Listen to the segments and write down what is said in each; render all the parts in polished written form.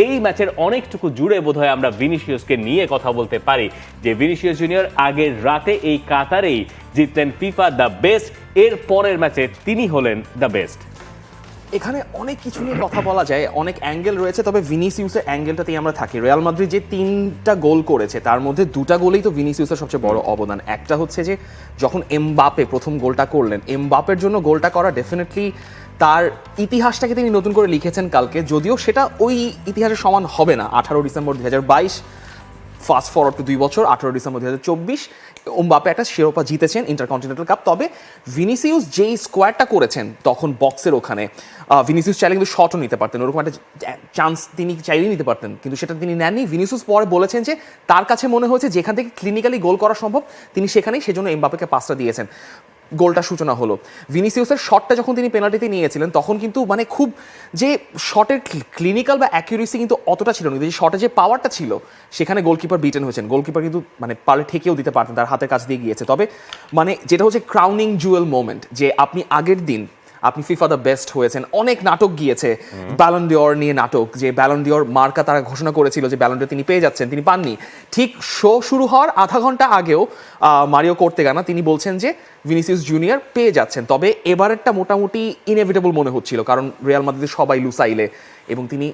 এই ম্যাচের অনেকটুকু জুড়ে বোধহয় আমরা ভিনিসিয়াসকে নিয়ে কথা বলতে পারি যে ভিনিসিয়াস জুনিয়র আগের রাতে এই কাতারেই জিতলেন ফিফা দ্য বেস্ট। এর পরের ম্যাচে তিনি হলেন দ্য বেস্ট। এখানে অনেক কিছু নিয়ে কথা বলা যায়, অনেক অ্যাঙ্গেল রয়েছে, তবে ভিনিসিয়াসের অ্যাঙ্গেলটাতেই আমরা থাকি। রিয়াল মাদ্রিদ যে 3টা গোল করেছে তার মধ্যে 2টা গোলেই তো ভিনিসিয়াসের সবচেয়ে বড় অবদান। একটা হচ্ছে যে যখন এমবাপে প্রথম গোলটা করলেন, এমবাপের জন্য গোলটা করা ডেফিনেটলি তার ইতিহাসটাকে তিনি নতুন করে লিখেছেন কালকে, যদিও সেটা ওই ইতিহাসের সমান হবে না। 18 ডিসেম্বর 2022, ফাস্ট ফরওয়ার্ড টু 2 বছর, 18 ডিসেম্বর 2024 এমবাপে একটা শিরোপা জিতেছেন, ইন্টারকন্টিনেন্টাল কাপ। তবে ভিনিসিয়াস যেই স্কোয়াডটা করেছেন তখন বক্সের ওখানে, ভিনিসিয়াস চাইলে কিন্তু শটও নিতে পারতেন, ওরকম একটা চান্স তিনি চাইলেই নিতে পারতেন, কিন্তু সেটা তিনি নেননি। ভিনিসিয়াস পরে বলেছেন যে তার কাছে মনে হয়েছে যেখান থেকে ক্লিনিক্যালি গোল করা সম্ভব তিনি সেখানেই, সেজন্য এমবাপেকে পাসটা দিয়েছেন, গোলটা সূচনা হলো। ভিনিসিয়াসের শটটা যখন তিনি পেনাল্টিতে নিয়েছিলেন তখন কিন্তু মানে খুব যে শটের ক্লিনিক্যাল বা অ্যাকিউরেসি কিন্তু অতটা ছিল না, কিন্তু যে শটে যে পাওয়ারটা ছিল সেখানে গোলকিপার বিটেন হয়েছেন। গোলকিপার কিন্তু মানে পারলে ঠেকেও দিতে পারতেন, তার হাতের কাছ দিয়ে গিয়েছে। তবে মানে যেটা হচ্ছে ক্রাউনিং জুয়েল মোমেন্ট, যে আপনি আগের দিন আপনি ফিফা দ্য বেস্ট হয়েছেন, অনেক নাটক গিয়েছে ব্যালন ডিওর নিয়ে নাটক, যে ব্যালন ডিওর মার্কা তারা ঘোষণা করেছিল যে ব্যালন ডিওর তিনি পেয়ে যাচ্ছেন, তিনি পাননি। ঠিক শো শুরু হওয়ার আধা ঘন্টা আগেও মারিও কর্তেগানা তিনি বলছেন যে ভিনিসিয়াস জুনিয়র পেয়ে যাচ্ছেন। তবে এবারেরটা মোটামুটি ইনএভিটেবল মনে হচ্ছিল, কারণ রিয়াল মাদ্রিদের সবাই লুসাইলে, এবং তিনি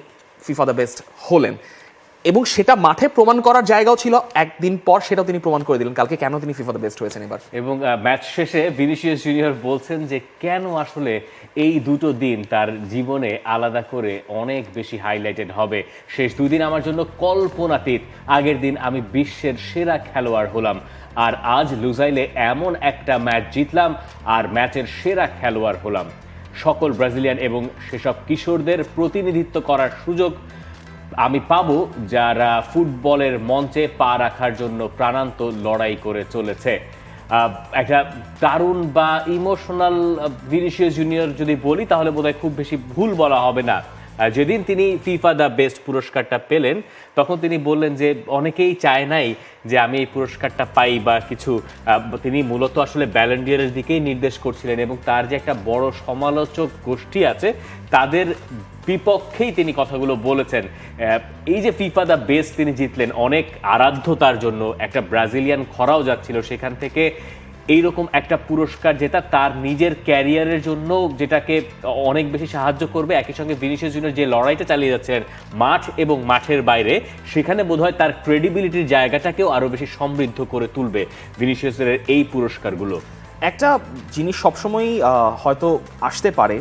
ফিফা দ্য বেস্ট হলেন। এবং সেটা মাঠে প্রমাণ করার জায়গাও ছিল, একদিন পর সেটাও তিনি প্রমাণ করে দিলেন কালকে কেন তিনি ফিফা দ্য বেস্ট হয়েছেন এবার। এবং ম্যাচ শেষে ভিনিসিয়াস জুনিয়র বলছেন যে কেন আসলে এই দুটো দিন তার জীবনে আলাদা করে অনেক বেশি হাইলাইটেড হবে। শেষ 2 দিন আমার জন্য কল্পনাতীত, আগের দিন আমি বিশ্বের সেরা খেলোয়াড় হলাম, আর আজ লুসাইলে এমন একটা ম্যাচ জিতলাম আর ম্যাচের সেরা খেলোয়াড় হলাম। সকল ব্রাজিলিয়ান এবং সেসব কিশোরদের প্রতিনিধিত্ব করার সুযোগ আমি পাবো যারা ফুটবলের মঞ্চে পা রাখার জন্য প্রাণান্ত লড়াই করে চলেছে। একটা দারুণ বা ইমোশনাল ভিনিসিয়াস জুনিয়র যদি বলি তাহলে বোধহয় খুব বেশি ভুল বলা হবে না। যেদিন তিনি ফিফা দ্য বেস্ট পুরস্কারটা পেলেন তখন তিনি বললেন যে অনেকেই চায় নাই যে আমি এই পুরস্কারটা পাই বা কিছু, তিনি মূলত আসলে ব্যালন ডিওরের দিকেই নির্দেশ করছিলেন, এবং তার যে একটা বড় সমালোচক গোষ্ঠী আছে তাদের বিপক্ষেই তিনি কথাগুলো বলেছেন। এই যে ফিফা দ্য বেস্ট তিনি জিতলেন, অনেক আরাধ্য তার জন্য, একটা ব্রাজিলিয়ান খরাও যাচ্ছিল সেখান থেকে এইরকম একটা পুরস্কার জেতা তার নিজের ক্যারিয়ারের জন্য, যেটাকে অনেক বেশি সাহায্য করবে। একই সঙ্গে ভিনিসিয়াস জুনিয়র যে লড়াইটা চালিয়ে যাচ্ছেন মাঠ এবং মাঠের বাইরে, সেখানে বোধহয় তার ক্রেডিবিলিটির জায়গাটাকেও আরও বেশি সমৃদ্ধ করে তুলবে ভিনিসিয়াসের এই পুরস্কারগুলো। একটা জিনিস সবসময়ই হয়তো আসতে পারে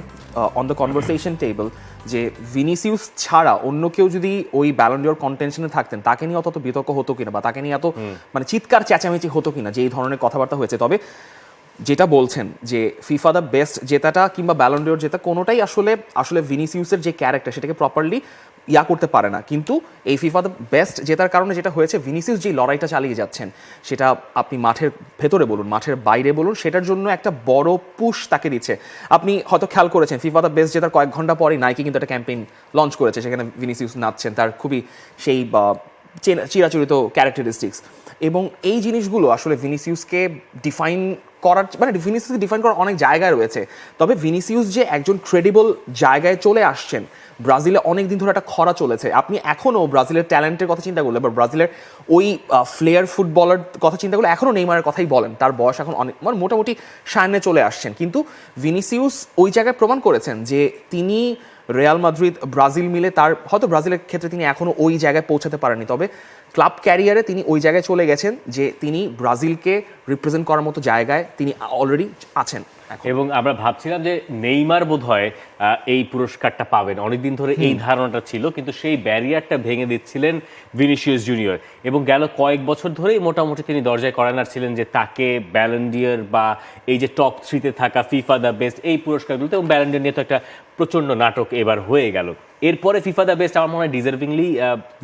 অন দ্য কনভারসেশন টেবল, যে ভিনিসিয়াস ছাড়া অন্য কেউ যদি ওই ব্যালন ডিওর কন্টেনশনে থাকতেন তাকে নিয়ে অত বিতর্ক হতো কিনা, বা তাকে নিয়ে এত মানে চিৎকার চেঁচামেচি হতো কিনা, যে এই ধরনের কথাবার্তা হয়েছে। তবে যেটা বলছেন যে ফিফা দ্য বেস্ট জেতাটা কিংবা ব্যালন ডিওর জেতা কোনোটাই আসলে ভিনিসিয়াসের যে ক্যারেক্টার সেটাকে প্রপারলি করতে পারে না। কিন্তু এই ফিফা দ্য বেস্ট জেতার কারণে যেটা হয়েছে, ভিনিসিয়াস যে লড়াইটা চালিয়ে যাচ্ছেন সেটা আপনি মাঠের ভেতরে বলুন, মাঠের বাইরে বলুন, সেটার জন্য একটা বড় পুশ তাকে দিচ্ছে। আপনি হয়তো খেয়াল করেছেন ফিফা দ্য বেস্ট জেতার কয়েক ঘন্টা পরেই নাইকি কিন্তু একটা ক্যাম্পেইন লঞ্চ করেছে, সেখানে ভিনিসিয়াস নাচছেন, তার খুবই সেই চিরাচরিত ক্যারেক্টারিস্টিক্স। এবং এই জিনিসগুলো আসলে ভিনিসিয়াসকে ডিফাইন করার, মানে ভিনিসিয়াসকে ডিফাইন করার অনেক জায়গায় রয়েছে। তবে ভিনিসিয়াস যে একজন ক্রেডিবল জায়গায় চলে আসছেন, ব্রাজিলে অনেক দিন ধরে একটা খরা চলেছে, আপনি এখনও ব্রাজিলের ট্যালেন্টের কথা চিন্তা করলে বা ব্রাজিলের ওই ফ্লেয়ার ফুটবলার কথা চিন্তা করলে এখনও নেইমারের কথাই বলেন, তার বয়স এখন অনেক মানে মোটামুটি সামনে চলে আসছেন। কিন্তু ভিনিসিয়াস ওই জায়গায় প্রমাণ করেছেন যে তিনি রিয়াল মাদ্রিদ ব্রাজিল মিলে, তার হয়তো ব্রাজিলের ক্ষেত্রে তিনি এখনও ওই জায়গায় পৌঁছাতে পারেননি, তবে ক্লাব ক্যারিয়ারে তিনি ওই জায়গায় চলে গেছেন যে তিনি ব্রাজিলকে রিপ্রেজেন্ট করার মতো জায়গায় তিনি অলরেডি আছেন। এবং আমরা ভাবছিলাম যে নেইমার বোধহয় এই পুরস্কারটা পাবেন, অনেকদিন ধরে এই ধারণাটা ছিল, কিন্তু সেই ব্যারিয়ারটা ভেঙে দিচ্ছিলেন ভিনিসিয়াস জুনিয়র। এবং গেল কয়েক বছর ধরেই মোটামুটি তিনি দরজায় কড়া নাড়ছিলেন যে তাকে ব্যালন ডিওর বা এই যে টপ 3-তে থাকা ফিফা দ্য বেস্ট এই পুরস্কারগুলোতে, এবং ব্যালন ডিওর নিয়ে তো একটা প্রচণ্ড নাটক এবার হয়ে গেল। এরপরে ফিফা দ্য বেস্ট আমার মনে হয় ডিজার্ভিংলি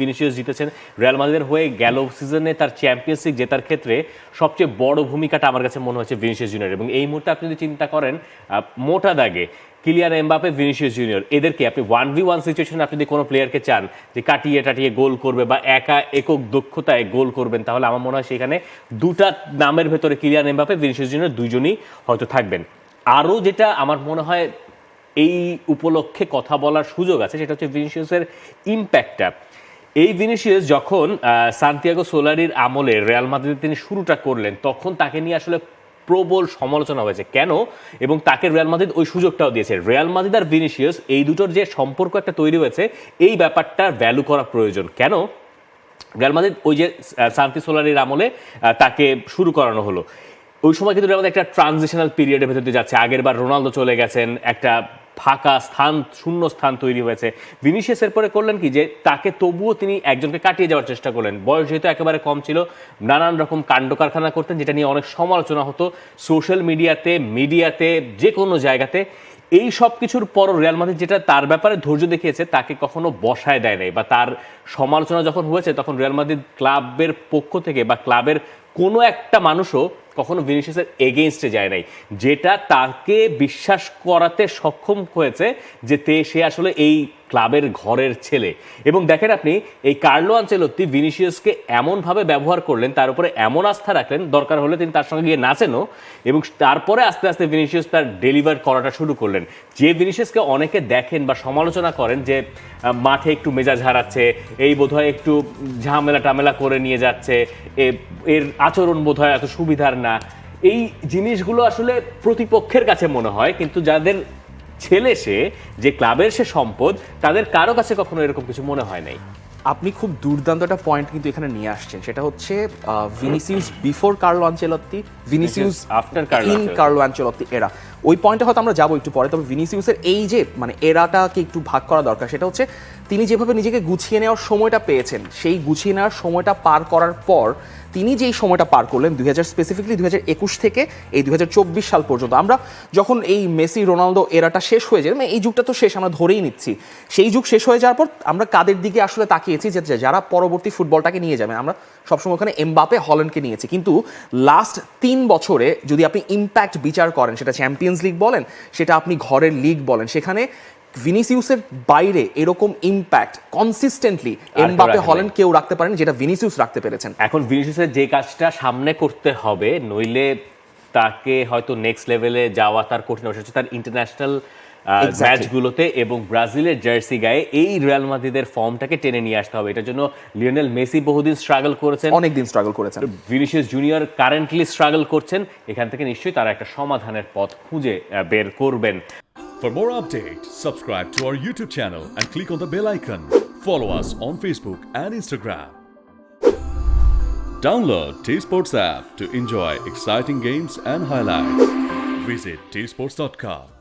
ভিনিসিয়াস জিতেছেন। রিয়াল মাদ্রিদের হয়ে গেল সিজনে তার চ্যাম্পিয়ন্স লিগ জেতার ক্ষেত্রে সবচেয়ে বড় ভূমিকাটা আমার কাছে মনে হচ্ছে ভিনিসিয়াস জুনিয়র। এবং এই মুহূর্তে আপনি যদি চিন্তা করেন মোটা দাগে কিলিয়ান এমবাপে, ভিনিসিয়াস জুনিয়র, এদেরকে আপনি 1v1 সিচুয়েশনে আপনি যদি কোনো প্লেয়ারকে চান যে কাটিয়ে টাটিয়ে গোল করবে বা একক দক্ষতায় গোল করবেন, তাহলে আমার মনে হয় সেখানে 2টা নামের ভেতরে কিলিয়ান এমবাপে, ভিনিসিয়াস জুনিয়র দুইজনই হয়তো থাকবেন। আরও যেটা আমার মনে হয় এই উপলক্ষে কথা বলার সুযোগ আছে, সেটা হচ্ছে ভিনিসিয়াসের ইম্প্যাক্টটা। এই ভিনিসিয়াস যখন সান্তিয়াগো সোলারির আমলে রিয়াল মাদ্রিদে তিনি শুরুটা করলেন, তখন তাকে নিয়ে আসলে প্রবল সমালোচনা হয়েছে। কেন? এবং তাকে রিয়াল মাদ্রিদ ওই সুযোগটাও দিয়েছে। রিয়াল মাদ্রিদ আর ভিনিসিয়াস এই দুটোর যে সম্পর্ক একটা তৈরি হয়েছে, এই ব্যাপারটা ভ্যালু করা প্রয়োজন। কেন? রিয়াল মাদ্রিদ ওই যে সান্তি সোলারির আমলে তাকে শুরু করানো হলো, ওই সময় কিন্তু রিয়াল মাদ্রিদ একটা ট্রানজিশনাল পিরিয়ডের ভেতর দিয়ে যাচ্ছে। আগের বার রোনালদো চলে গেছেন, একটা ফাঁকা স্থান, শূন্য স্থান তৈরি হয়েছে। ভিনিসিয়াসের পরে করলেন কি, যে তাকে তবুও তিনি একজনকে কাটিয়ে যাওয়ার চেষ্টা করলেন। বয়স যেহেতু একেবারে কম ছিল, নানান রকম কাণ্ড কারখানা করতেন, যেটা নিয়ে অনেক সমালোচনা হতো সোশ্যাল মিডিয়াতে, যে কোনো জায়গাতে। এই সব কিছুর পর রিয়াল মাদ্রিদ যেটা তার ব্যাপারে ধৈর্য দেখিয়েছে, তাকে কখনো বসায় দেয় নাই, বা তার সমালোচনা যখন হয়েছে তখন রিয়াল মাদ্রিদ ক্লাবের পক্ষ থেকে বা ক্লাবের কোনো একটা মানুষও কখনো ভিনিসিয়াসের এগেইনস্টে যায় নাই, যেটা তাকে বিশ্বাস করাতে সক্ষম হয়েছে যে সে আসলে এই ক্লাবের ঘরের ছেলে। এবং দেখেন আপনি, এই কার্লো আনচেলত্তি ভিনিসিয়াসকে এমনভাবে ব্যবহার করলেন, তার উপরে এমন আস্থা রাখলেন, দরকার হলে তিনি তার সঙ্গে গিয়ে নাচেনও, এবং তারপরে আস্তে আস্তে ভিনিসিয়াস তার ডেলিভার করাটা শুরু করলেন। যে ভিনিসিয়াসকে অনেকে দেখেন বা সমালোচনা করেন যে মাঠে একটু মেজাজ হারাচ্ছে, এই বোধহয় একটু ঝামেলা করে নিয়ে যাচ্ছে, এর আচরণ বোধহয় এত সুবিধার না, এই জিনিসগুলো আসলে প্রতিপক্ষের কাছে মনে হয়, কিন্তু যাদের ছেলে সে, যে ক্লাবের সে সম্পদ, তাদের কারো কাছে কখনো এরকম কিছু মনে হয় নাই। আপনি খুব দুর্দান্ত একটা পয়েন্ট কিন্তু এখানে নিয়ে আসছেন, সেটা হচ্ছে Vinicius before Carlo Ancelotti, Vinicius after in Carlo Ancelotti এরা। ওই পয়েন্টে হয়তো আমরা যাবো একটু পরে। তবে ভিনিসিয়াসের এই যে মানে এরাটাকে একটু ভাগ করা দরকার। সেটা হচ্ছে তিনি যেভাবে নিজেকে গুছিয়ে নেওয়ার সময়টা পেয়েছেন, সেই গুছিয়ে নেওয়ার সময়টা পার করার পর তিনি যেই সময়টা পার করলেন স্পেসিফিকলি 2021 থেকে এই 2024 সাল পর্যন্ত, আমরা যখন এই মেসি রোনালদো এরাটা শেষ হয়ে যায়, মানে এই যুগটা তো শেষ, আমরা ধরেই নিচ্ছি, সেই যুগ শেষ হয়ে যাওয়ার পর আমরা কাদের দিকে আসলে তাকিয়েছি যে যারা পরবর্তী ফুটবলটাকে নিয়ে যাবে। আমরা সবসময় ওখানে এমবাপে, হল্যান্ডকে নিয়েছি, কিন্তু লাস্ট 3 বছরে যদি আপনি ইম্প্যাক্ট বিচার করেন, সেটা চ্যাম্পিয়ন্স লিগ বলেন, সেটা আপনি ঘরের লিগ বলেন, সেখানে ভিনিসিয়াসের বাইরে এরকম ইম্প্যাক্ট কনসিস্টেন্টলি এমবাপে, হল্যান্ড কেউ রাখতে পারেন যেটা ভিনিসিয়াস রাখতে পেরেছেন। এখন ভিনিসিয়াসের যে কাজটা সামনে করতে হবে, নইলে তাকে হয়তো নেক্সট লেভেলে যাওয়া তার কঠিন হচ্ছে, তার ইন্টারন্যাশনাল ম্যাচগুলোতে এবং ব্রাজিলের জার্সি গায়ে এই রিয়াল মাদ্রিদের ফর্মটাকে টেনে নিয়ে আসতে হবে। এটার জন্য লিওনেল মেসি বহুদিন স্ট্রাগল করেছেন, অনেকদিন স্ট্রাগল করেছেন, ভিনিসিয়াস জুনিয়র কারেন্টলি স্ট্রাগল করছেন। এখান থেকে নিশ্চয়ই তারা একটা সমাধানের পথ খুঁজে বের করবেন। For more updates, subscribe to our YouTube channel and click on the bell icon. Follow us on Facebook and Instagram. Download T-Sports app to enjoy exciting games and highlights. Visit tsports.com.